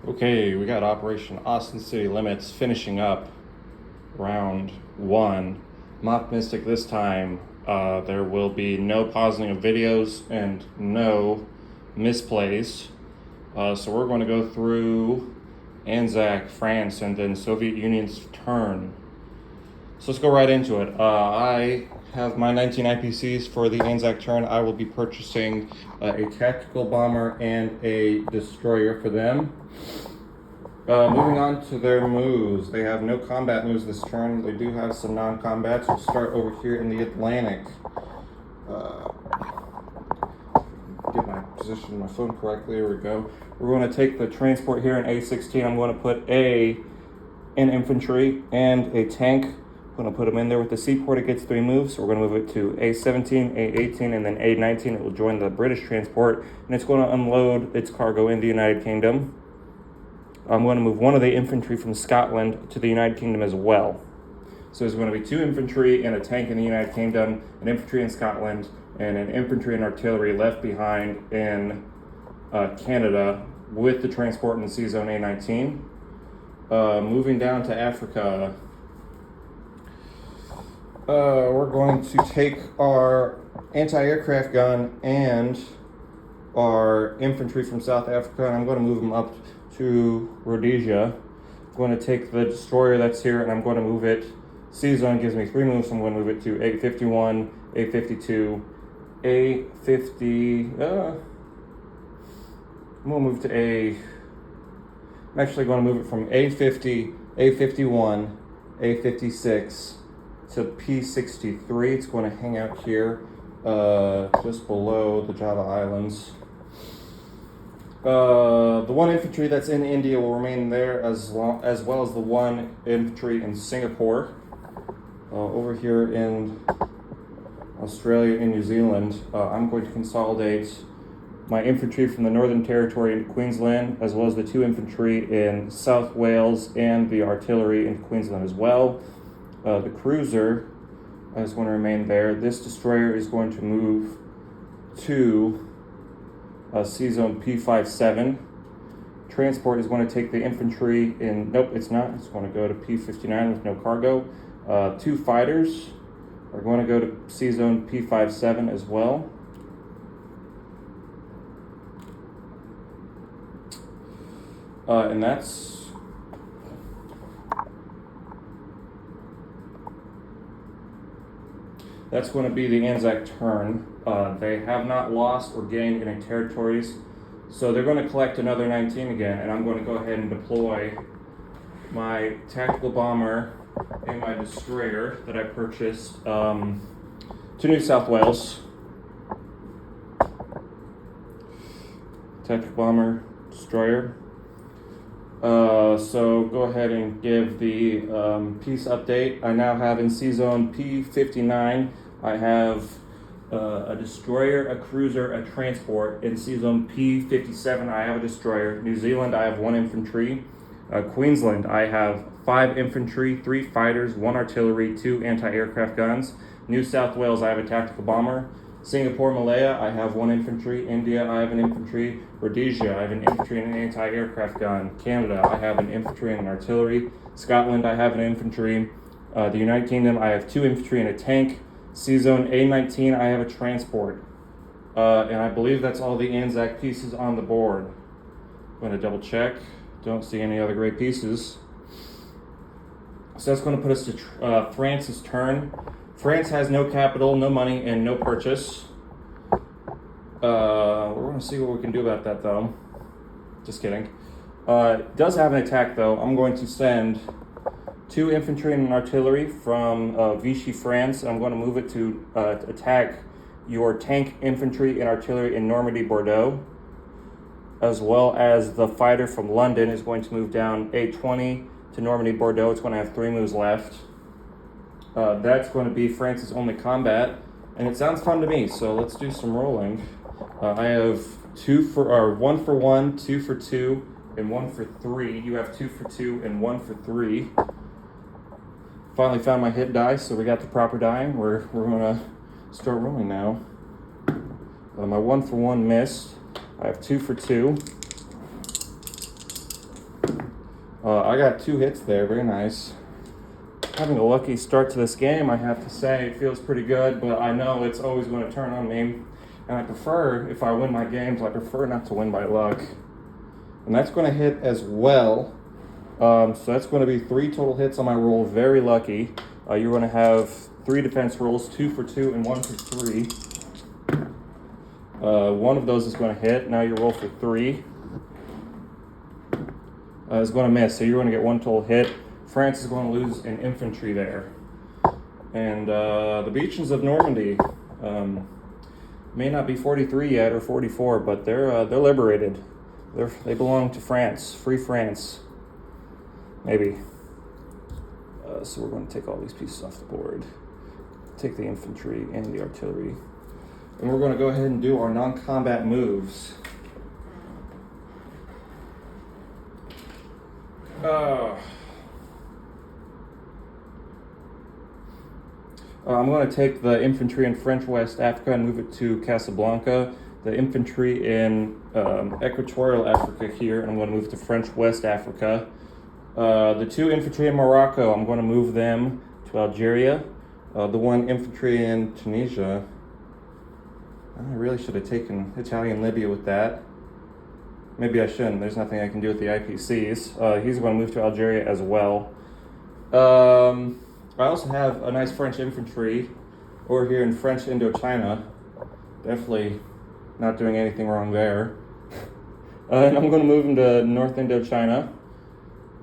Okay, we got Operation Austin City Limits finishing up round one. I'm optimistic this time. There will be no pausing of videos and no misplays. So we're going to go through Anzac, France, and then Soviet Union's turn. So let's go right into it. I have my 19 IPCs for the Anzac turn. I will be purchasing a tactical bomber and a destroyer for them. Moving on to their moves. They have no combat moves this turn. They do have some non-combats. We'll start over here in the Atlantic. Get my position on my phone correctly. Here we go. We're going to take the transport here in A16. I'm going to put an infantry and a tank. I'm going to put them in there with the seaport. It gets 3 moves. So we're going to move it to A17, A18, and then A19. It will join the British transport, and it's going to unload its cargo in the United Kingdom. I'm going to move one of the infantry from Scotland to the United Kingdom as well. So there's going to be 2 infantry and a tank in the United Kingdom, an infantry in Scotland, and an infantry and artillery left behind in Canada with the transport in the Sea Zone A19. Moving down to Africa, we're going to take our anti-aircraft gun and our infantry from South Africa, and I'm going to move them up to Rhodesia. I'm going to take the destroyer that's here, and I'm going to move it. Sea Zone gives me 3 moves, so I'm going to move it to A51, A52, A50. I'm going to move to I'm actually going to move it from A50, A51, A56 to P63. It's going to hang out here just below the Java Islands. The 1 infantry that's in India will remain there, as well as the 1 infantry in Singapore. Over here in Australia and New Zealand, I'm going to consolidate my infantry from the Northern Territory into Queensland, as well as the 2 infantry in South Wales and the artillery in Queensland as well. The cruiser is going to remain there. This destroyer is going to move to Sea Zone P57. Transport is going to take the infantry in, nope, it's not. It's going to go to P59 with no cargo. 2 fighters are going to go to Sea Zone P57 as well. And that's going to be the Anzac turn. They have not lost or gained any territories, so they're going to collect another 19 again, and I'm going to go ahead and deploy my tactical bomber and my destroyer that I purchased to New South Wales. Tactical bomber, destroyer. So go ahead and give the peace update. I now have in Sea Zone P59, I have a destroyer, a cruiser, a transport. In Sea Zone P57, I have a destroyer. New Zealand, I have 1 infantry. Queensland, I have 5 infantry, 3 fighters, 1 artillery, 2 anti-aircraft guns. New South Wales, I have a tactical bomber. Singapore, Malaya, I have 1 infantry. India, I have an infantry. Rhodesia, I have an infantry and an anti-aircraft gun. Canada, I have an infantry and an artillery. Scotland, I have an infantry. The United Kingdom, I have 2 infantry and a tank. Sea Zone A19, I have a transport. And I believe that's all the Anzac pieces on the board. I'm going to double check. Don't see any other great pieces. So that's going to put us to France's turn. France has no capital, no money, and no purchase. We're going to see what we can do about that, though. Just kidding. It does have an attack, though. I'm going to send 2 infantry and an artillery from Vichy, France. And I'm going to move it to attack your tank, infantry, and artillery in Normandy, Bordeaux. As well as the fighter from London is going to move down A20 to Normandy, Bordeaux. It's going to have 3 moves left. That's going to be France's only combat, and it sounds fun to me, so let's do some rolling. I have 1 for 1, 2 for 2, and 1 for 3. You have 2 for 2 and 1 for 3. Finally found my hit die, so we got the proper die. We're going to start rolling now. My 1 for 1 missed. I have 2 for 2. I got 2 hits there, very nice. Having a lucky start to this game, I have to say. It feels pretty good, but I know it's always going to turn on me. And I prefer, if I win my games, I prefer not to win by luck. And that's going to hit as well. So that's going to be 3 total hits on my roll, very lucky. You're going to have 3 defense rolls, 2 for 2 and 1 for 3. One of those is going to hit. Now you roll for 3. Is going to miss, so you're going to get 1 total hit. France is going to lose an infantry there. And the beaches of Normandy may not be 43 yet or 44, but they're liberated. They belong to France, free France, maybe. So we're going to take all these pieces off the board. Take the infantry and the artillery. And we're going to go ahead and do our non-combat moves. I'm going to take the infantry in French West Africa and move it to Casablanca. The infantry in Equatorial Africa here, and I'm going to move to French West Africa. The 2 infantry in Morocco, I'm going to move them to Algeria. The 1 infantry in Tunisia, I really should have taken Italian Libya with that. Maybe I shouldn't. There's nothing I can do with the IPCs. He's going to move to Algeria as well. I also have a nice French infantry over here in French Indochina. Definitely not doing anything wrong there. And I'm going to move him to North Indochina.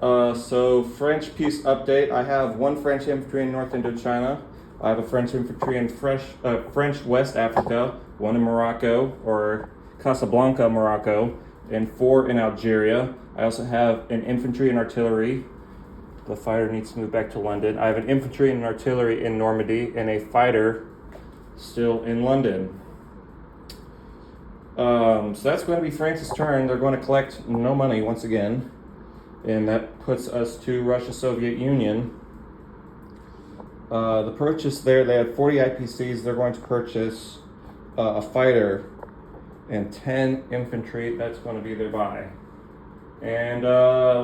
So French peace update. I have 1 French infantry in North Indochina. I have a French infantry in French West Africa, 1 in Morocco, or Casablanca, Morocco, and 4 in Algeria. I also have an infantry and artillery. The fighter needs to move back to London. I have an infantry and an artillery in Normandy, and a fighter still in London. So that's going to be France's turn. They're going to collect no money once again, and that puts us to Russia-Soviet Union. The purchase there, they had 40 IPCs. They're going to purchase a fighter and 10 infantry. That's going to be their buy. And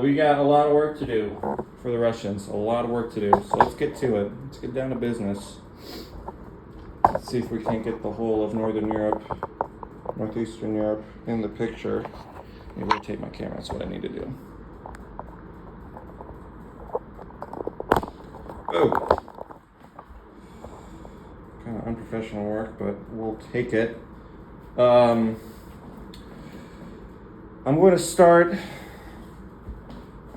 we got a lot of work to do for the Russians. A lot of work to do. So let's get to it. Let's get down to business. Let's see if we can't get the whole of Northern Europe, Northeastern Europe in the picture. Let me rotate my camera. That's what I need to do. Oh. Kind of unprofessional work, but we'll take it. I'm going to start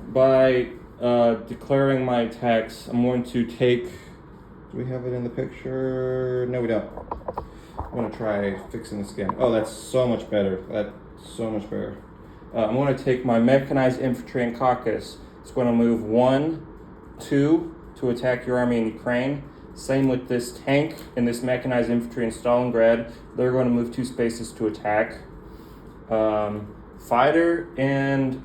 by declaring my attacks. I'm going to take... Do we have it in the picture? No, we don't. I'm going to try fixing this again. Oh, that's so much better. That's so much better. I'm going to take my mechanized infantry in Caucasus. It's going to move 1, 2 to attack your army in Ukraine. Same with this tank and this mechanized infantry in Stalingrad. They're going to move 2 spaces to attack. Fighter and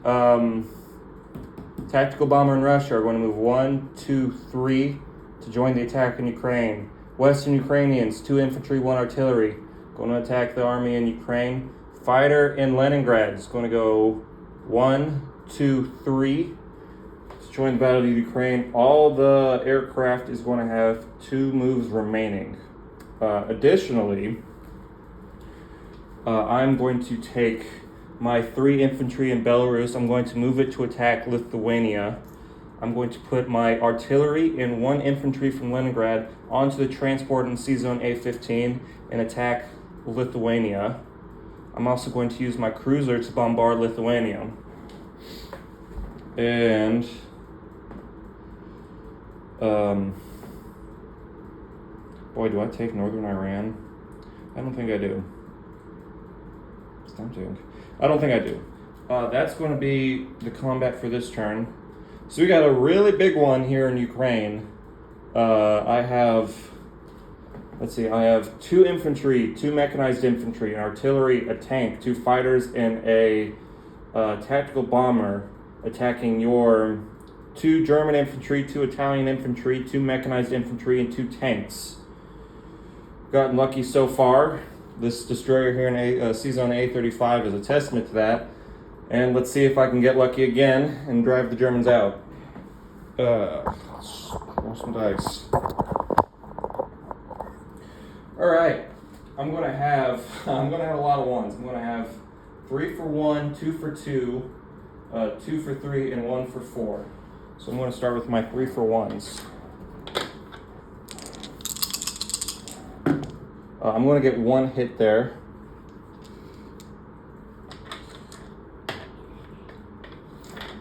tactical bomber in Russia are going to move 1, 2, 3 to join the attack in Ukraine. Western Ukrainians, 2 infantry, 1 artillery, going to attack the army in Ukraine. Fighter in Leningrad is going to go 1, 2, 3 to join the Battle of Ukraine. All the aircraft is going to have 2 moves remaining. Additionally, I'm going to take my 3 infantry in Belarus. I'm going to move it to attack Lithuania. I'm going to put my artillery and 1 infantry from Leningrad onto the transport in C-Zone A-15 and attack Lithuania. I'm also going to use my cruiser to bombard Lithuania. And boy, do I take Northern Iran? I don't think I do. It's tempting. I don't think I do. That's going to be the combat for this turn. So we got a really big one here in Ukraine. I have 2 infantry, 2 mechanized infantry, an artillery, a tank, 2 fighters, and a tactical bomber attacking your 2 German infantry, 2 Italian infantry, 2 mechanized infantry, and 2 tanks. Gotten lucky so far. This destroyer here in C-Zone A-35 is a testament to that. And let's see if I can get lucky again and drive the Germans out. Let's roll some dice. All right, I'm gonna have a lot of ones. I'm gonna have 3 for 1, 2 for 2, 2 for 3, and 1 for 4. So I'm gonna start with my 3 for 1s. I'm gonna get 1 hit there.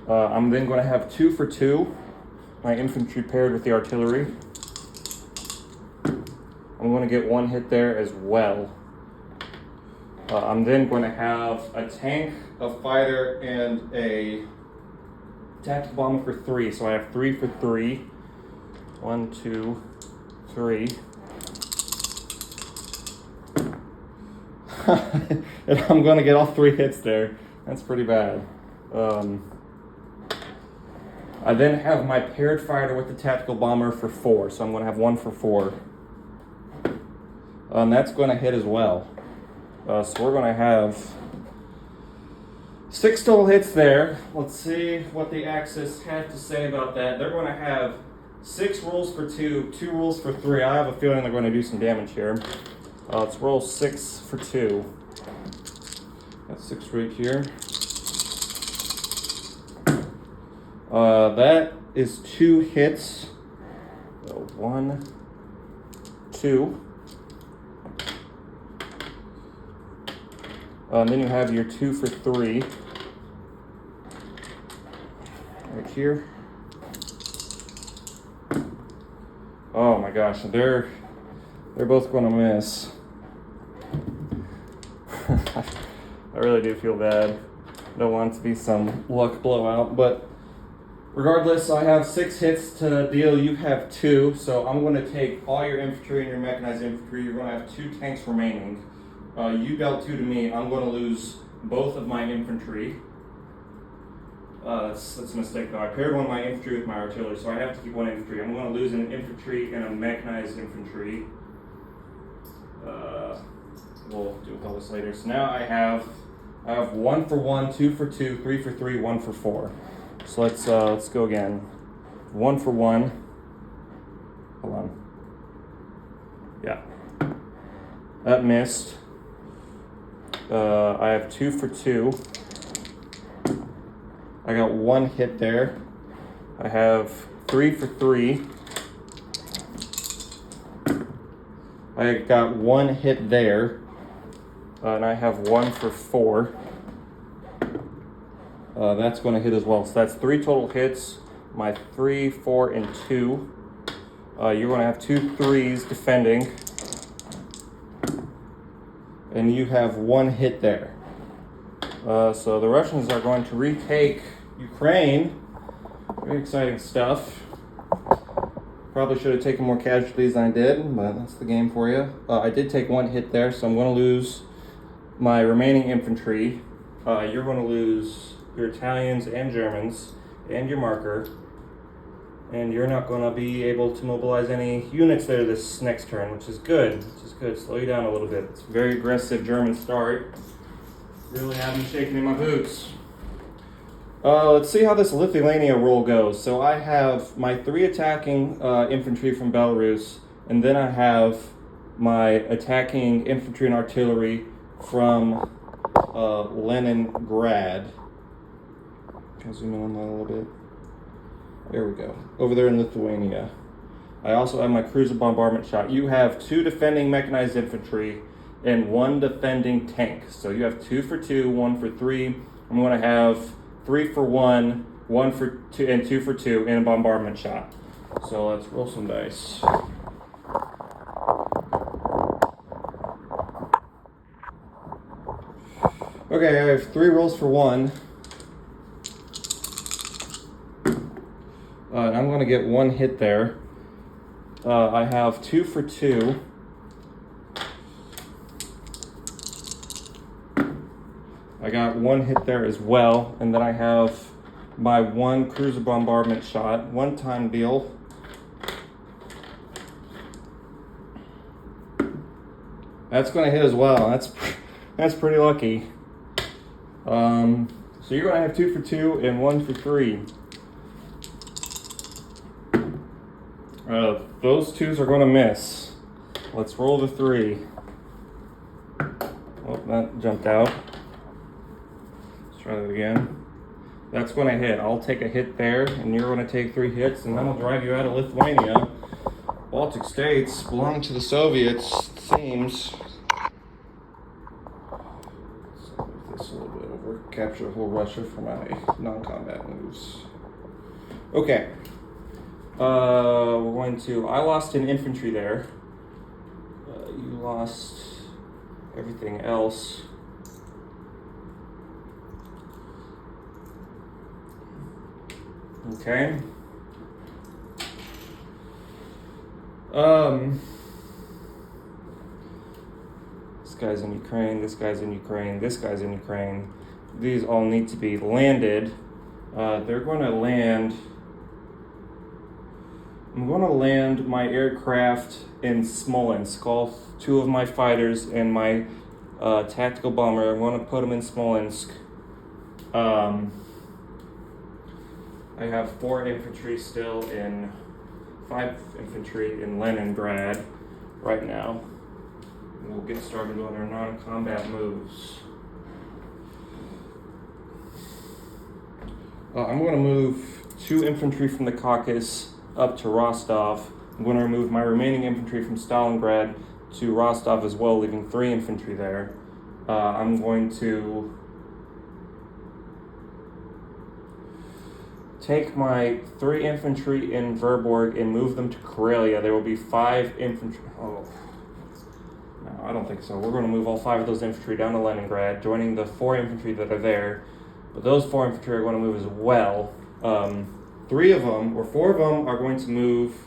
I'm then going to have 2 for 2, my infantry paired with the artillery. I'm going to get 1 hit there as well. I'm then going to have a tank, a fighter, and a tactical bomber for 3. So I have 3 for 3. 1, 2, 3. And I'm going to get all 3 hits there. That's pretty bad. I then have my paired fighter with the tactical bomber for 4, so I'm going to have 1 for 4. And that's going to hit as well. So we're going to have 6 total hits there. Let's see what the Axis have to say about that. They're going to have 6 rolls for 2, 2 rolls for 3. I have a feeling they're going to do some damage here. Let's roll 6 for 2. That's 6 right here. That is 2 hits. So 1, 2. And then you have your 2 for 3 right here. Oh my gosh, they're both going to miss. I really do feel bad. Don't want it to be some luck blowout, but regardless, I have 6 hits to deal. You have 2, so I'm going to take all your infantry and your mechanized infantry. You're going to have 2 tanks remaining. You dealt 2 to me. I'm going to lose both of my infantry. That's a mistake though. I paired one of my infantry with my artillery, so I have to keep 1 infantry. I'm going to lose an infantry and a mechanized infantry. We'll deal with all this later. So now I have 1 for 1, 2 for 2, 3 for 3, 1 for 4. So let's go again. 1 for 1. Hold on. Yeah. That missed. I have 2 for 2. I got 1 hit there. I have 3 for 3. I got 1 hit there. And I have 1 for 4. That's going to hit as well. So that's 3 total hits. My 3, 4, and 2. You're going to have 2 3s defending. And you have 1 hit there. So the Russians are going to retake Ukraine. Very exciting stuff. Probably should have taken more casualties than I did, but that's the game for you. I did take 1 hit there, so I'm going to lose my remaining infantry. You're going to lose your Italians and Germans and your marker. And you're not going to be able to mobilize any units there this next turn, which is good. Slow you down a little bit. It's a very aggressive German start. Really have me shaking in my boots. Let's see how this Lithuania roll goes. So I have my 3 attacking infantry from Belarus, and then I have my attacking infantry and artillery from Leningrad. Can I zoom in on that a little bit? There we go. Over there in Lithuania. I also have my cruiser bombardment shot. You have 2 defending mechanized infantry and 1 defending tank. So you have 2 for 2, 1 for 3. I'm going to have 3 for 1, 1 for 2, and 2 for 2 in a bombardment shot. So let's roll some dice. Okay, I have 3 rolls for 1. And I'm going to get 1 hit there. I have 2 for 2. I got 1 hit there as well. And then I have my 1 cruiser bombardment shot. 1 time deal. That's going to hit as well. That's pretty lucky. So you're gonna have 2 for 2 and 1 for 3. Those 2s are gonna miss. Let's roll the 3. Oh, that jumped out. Let's try that again. That's gonna hit. I'll take a hit there, and you're gonna take 3 hits, and then I'll drive you out of Lithuania. Baltic states belong to the Soviets, it seems. Let's move this a little bit over. Capture whole Russia for my non-combat moves. Okay. We're going to. I lost an infantry there. You lost everything else. Okay. This guy's in Ukraine, this guy's in Ukraine, this guy's in Ukraine. These all need to be landed. They're going to land. I'm going to land my aircraft in Smolensk. All 2 of my fighters and my tactical bomber. I'm going to put them in Smolensk. I have 4 infantry still in 5 infantry in Leningrad right now. We'll get started on our non-combat moves. I'm going to move 2 infantry from the Caucasus up to Rostov. I'm going to remove my remaining infantry from Stalingrad to Rostov as well, leaving 3 infantry there. I'm going to take my 3 infantry in Verborg and move them to Karelia. There will be 5 infantry. Oh, no, I don't think so. We're going to move all 5 of those infantry down to Leningrad, joining the 4 infantry that are there. But those 4 infantry are going to move as well. 3 of them, or 4 of them, are going to move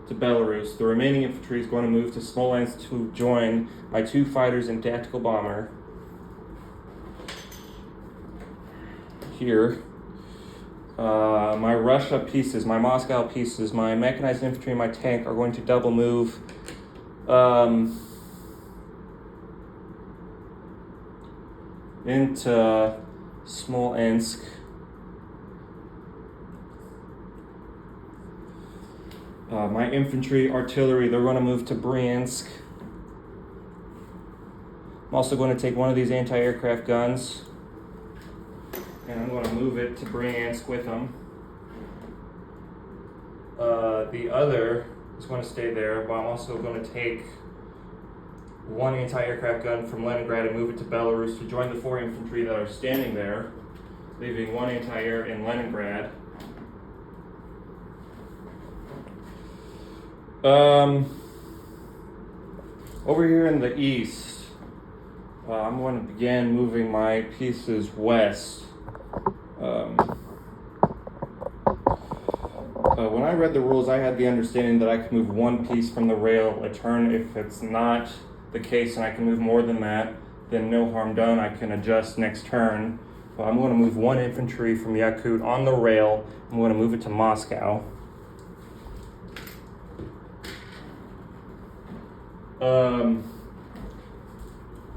to Belarus. The remaining infantry is going to move to Smolensk to join my 2 fighters and tactical bomber here. My Russia pieces, my Moscow pieces, my mechanized infantry, and my tank are going to double move into Smolensk. My infantry, artillery, they're going to move to Bryansk. I'm also going to take one of these anti-aircraft guns, and I'm going to move it to Bryansk with them. The other is going to stay there, but I'm also going to take one anti-aircraft gun from Leningrad and move it to Belarus to join the 4 infantry that are standing there, leaving 1 anti-air in Leningrad. Over here in the east, I'm going to begin moving my pieces west. When I read the rules, I had the understanding that I could move 1 piece from the rail a turn. If it's not the case and I can move more than that, then no harm done. I can adjust next turn. But I'm going to move 1 infantry from Yakut on the rail. I'm going to move it to Moscow.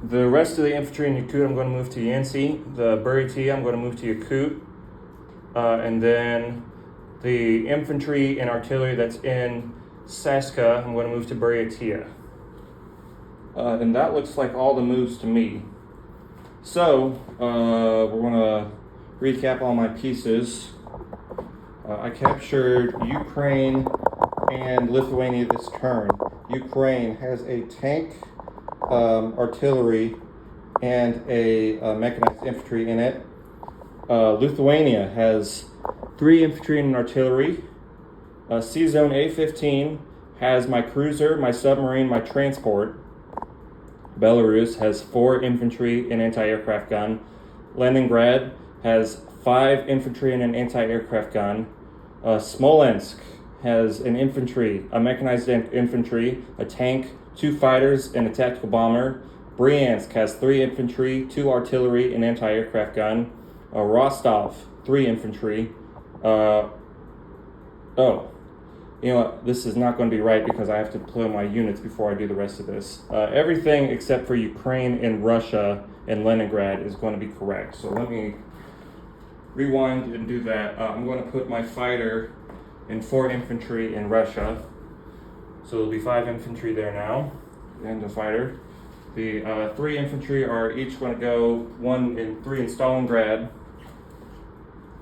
The rest of the infantry in Yakut, I'm going to move to Yancy. The Buryatia, I'm going to move to Yakut. And then the infantry and artillery that's in Saska, I'm going to move to Buryatia. And that looks like all the moves to me. So, we're going to recap all my pieces. I captured Ukraine and Lithuania this turn. Ukraine has a tank, artillery, and a mechanized infantry in it. Lithuania has 3 infantry and an artillery. C-Zone A-15 has my cruiser, my submarine, my transport. Belarus has 4 infantry and anti-aircraft gun. Leningrad has 5 infantry and an anti-aircraft gun. Smolensk has an infantry, a mechanized infantry, a tank, 2 fighters, and a tactical bomber. Bryansk has 3 infantry, 2 artillery, an anti-aircraft gun. Rostov, 3 infantry. You know what? This is not going to be right because I have to deploy my units before I do the rest of this. Everything except for Ukraine and Russia and Leningrad is going to be correct. So let me rewind and do that. I'm going to put my fighter in 4 infantry in Russia. So there'll be 5 infantry there now, and a fighter. The 3 infantry are each going to go 3 in Stalingrad,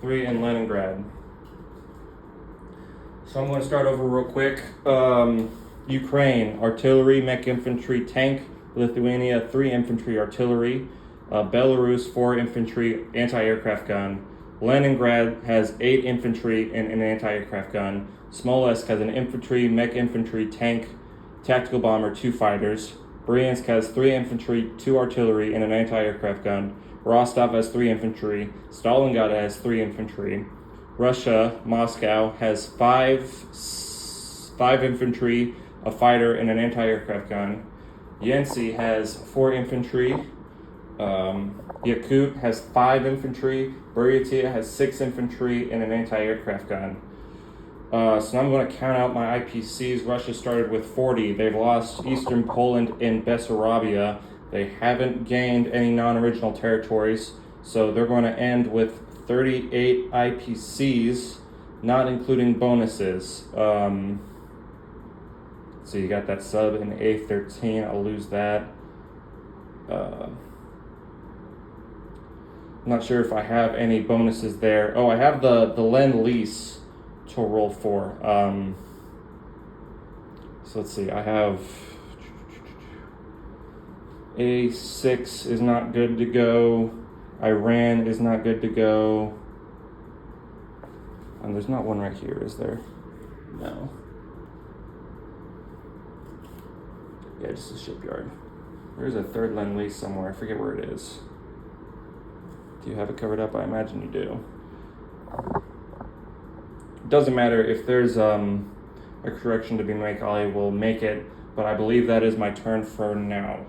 3 in Leningrad. So I'm going to start over real quick. Ukraine, artillery, mech infantry, tank. Lithuania, 3 infantry, artillery. Belarus, 4 infantry, anti-aircraft gun. Leningrad has 8 infantry and an anti-aircraft gun. Smolensk has an infantry, mech infantry, tank, tactical bomber, 2 fighters. Bryansk has 3 infantry, 2 artillery, and an anti-aircraft gun. Rostov has 3 infantry. Stalingrad has 3 infantry. Russia, Moscow, has 5 infantry, a fighter, and an anti-aircraft gun. Yensi has 4 infantry. Yakut has 5 infantry. Buryatia has 6 infantry and an anti-aircraft gun. So now I'm going to count out my IPCs. Russia started with 40. They've lost eastern Poland and Bessarabia. They haven't gained any non-original territories. So they're going to end with 38 IPCs, not including bonuses. So you got that sub in A13. I'll lose that. I'm not sure if I have any bonuses there. Oh, I have the Lend-Lease to roll for. So let's see. I have A6 is not good to go. Iran is not good to go. And there's not one right here, is there? No. Yeah, just a shipyard. There's a 3rd Lend-Lease somewhere. I forget where it is. Do you have it covered up? I imagine you do. It doesn't matter if there's a correction to be made. I will make it, but I believe that is my turn for now.